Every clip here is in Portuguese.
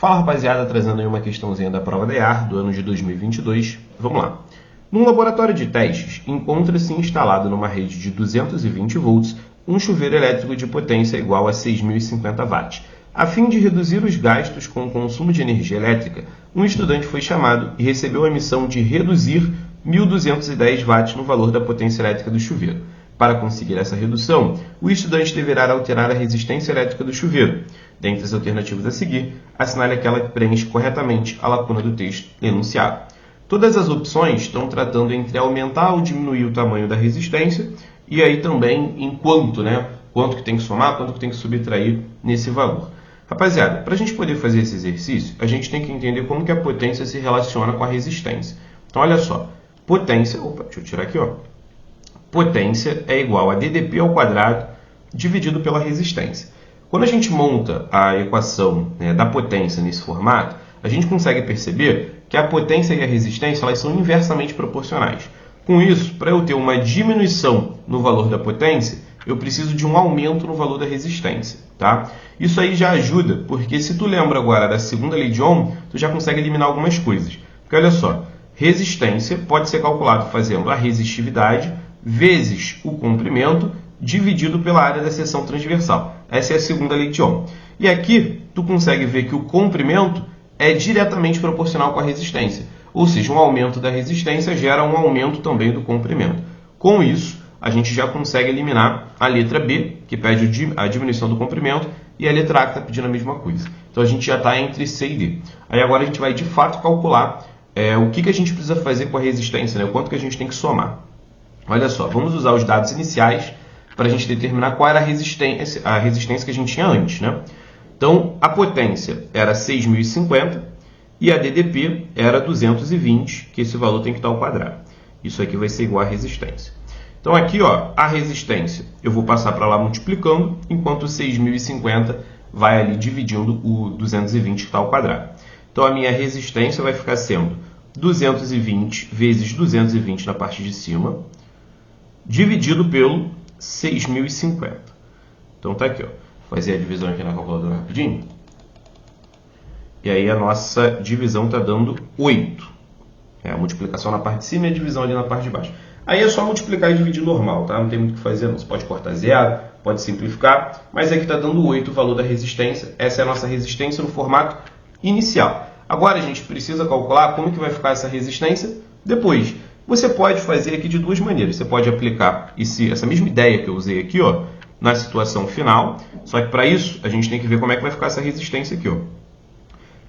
Fala rapaziada, trazendo aí uma questãozinha da prova da EAR do ano de 2022. Vamos lá. Num laboratório de testes, encontra-se instalado numa rede de 220 volts um chuveiro elétrico de potência igual a 6.050 watts. A fim de reduzir os gastos com o consumo de energia elétrica, um estudante foi chamado e recebeu a missão de reduzir 1.210 watts no valor da potência elétrica do chuveiro. Para conseguir essa redução, o estudante deverá alterar a resistência elétrica do chuveiro. Dentre as alternativas a seguir, assinale aquela que preenche corretamente a lacuna do texto enunciado. Todas as opções estão tratando entre aumentar ou diminuir o tamanho da resistência e aí também em quanto, quanto que tem que somar, quanto que tem que subtrair nesse valor. Rapaziada, para a gente poder fazer esse exercício, a gente tem que entender como que a potência se relaciona com a resistência. Então, olha só, potência, deixa eu tirar aqui, potência é igual a ddP ao quadrado dividido pela resistência. Quando a gente monta a equação da potência nesse formato, a gente consegue perceber que a potência e a resistência elas são inversamente proporcionais. Com isso, para eu ter uma diminuição no valor da potência, eu preciso de um aumento no valor da resistência. Tá? Isso aí já ajuda, porque se tu lembra agora da segunda lei de Ohm, tu já consegue eliminar algumas coisas. Porque olha só, resistência pode ser calculado fazendo a resistividade vezes o comprimento dividido pela área da seção transversal. Essa é a segunda lei de Ohm. E aqui tu consegue ver que o comprimento é diretamente proporcional com a resistência. Ou seja, um aumento da resistência gera um aumento também do comprimento. Com isso, a gente já consegue eliminar a letra B, que pede a diminuição do comprimento, e a letra A, que está pedindo a mesma coisa. Então a gente já está entre C e D. Aí agora a gente vai de fato calcular o que a gente precisa fazer com a resistência, o quanto que a gente tem que somar. Olha só, vamos usar os dados iniciais para a gente determinar qual era a resistência que a gente tinha antes. Então, a potência era 6.050 e a ddP era 220, que esse valor tem que estar ao quadrado. Isso aqui vai ser igual à resistência. Então, aqui, a resistência eu vou passar para lá multiplicando, enquanto o 6.050 vai ali dividindo o 220 que está ao quadrado. Então, a minha resistência vai ficar sendo 220 vezes 220 na parte de cima, dividido pelo 6.050. Então tá aqui, vou fazer a divisão aqui na calculadora rapidinho. E aí a nossa divisão está dando 8. A multiplicação na parte de cima e a divisão ali na parte de baixo. Aí é só multiplicar e dividir normal, tá? Não tem muito o que fazer, não. Você pode cortar zero, pode simplificar, mas aqui está dando 8 o valor da resistência. Essa é a nossa resistência no formato inicial. Agora a gente precisa calcular como que vai ficar essa resistência depois. Você pode fazer aqui de duas maneiras. Você pode aplicar essa mesma ideia que eu usei aqui, na situação final. Só que para isso, a gente tem que ver como é que vai ficar essa resistência aqui.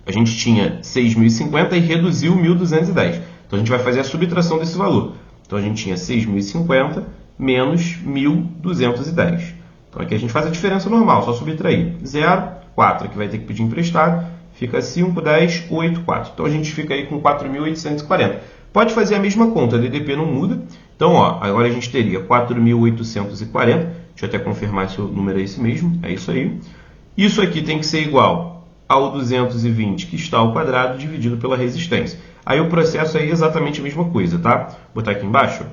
A gente tinha 6.050 e reduziu 1.210. Então, a gente vai fazer a subtração desse valor. Então, a gente tinha 6.050 menos 1.210. Então, aqui a gente faz a diferença normal, só subtrair. 0, 4, que vai ter que pedir emprestado. Fica 5, 10, 8, 4. Então, a gente fica aí com 4.840. Pode fazer a mesma conta, a ddP não muda. Então, agora a gente teria 4.840. Deixa eu até confirmar se o número é esse mesmo. É isso aí. Isso aqui tem que ser igual ao 220 que está ao quadrado dividido pela resistência. Aí o processo é exatamente a mesma coisa, tá? Vou botar aqui embaixo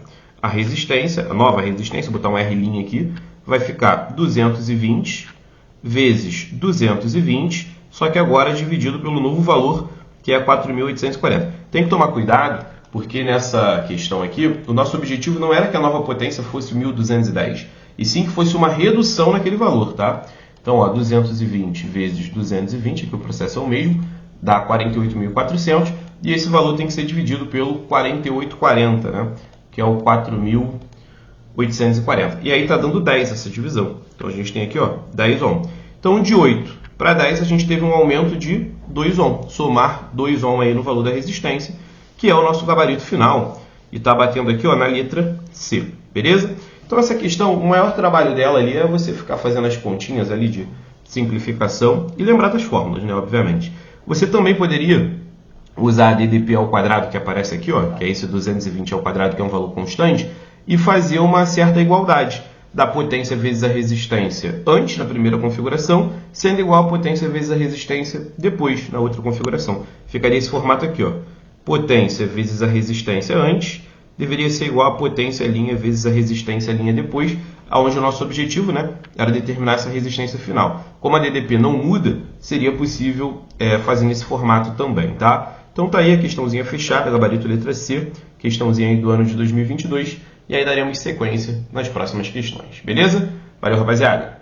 a resistência, a nova resistência, vou botar um R' aqui, vai ficar 220 vezes 220, só que agora dividido pelo novo valor, que é 4.840. Tem que tomar cuidado, porque nessa questão aqui, o nosso objetivo não era que a nova potência fosse 1.210, e sim que fosse uma redução naquele valor, tá? Então, 220 vezes 220, aqui o processo é o mesmo, dá 48.400, e esse valor tem que ser dividido pelo 4840, que é o 4.840. E aí está dando 10 essa divisão. Então, a gente tem aqui 10 ohm. Então, de 8 para 10, a gente teve um aumento de 2 ohm. Somar 2 ohm aí no valor da resistência, que é o nosso gabarito final, e está batendo aqui na letra C, beleza? Então essa questão, o maior trabalho dela ali é você ficar fazendo as continhas ali de simplificação e lembrar das fórmulas, obviamente. Você também poderia usar a ddP ao quadrado que aparece aqui, que é esse 220 ao quadrado, que é um valor constante, e fazer uma certa igualdade da potência vezes a resistência antes, na primeira configuração, sendo igual a potência vezes a resistência depois, na outra configuração. Ficaria esse formato aqui, potência vezes a resistência antes, deveria ser igual a potência linha vezes a resistência linha depois. onde o nosso objetivo, né, era determinar essa resistência final. Como a DDP não muda, seria possível fazer nesse formato também, tá? Então tá aí a questãozinha fechada, gabarito letra C, questãozinha aí do ano de 2022, e aí daremos sequência nas próximas questões, beleza? Valeu, rapaziada!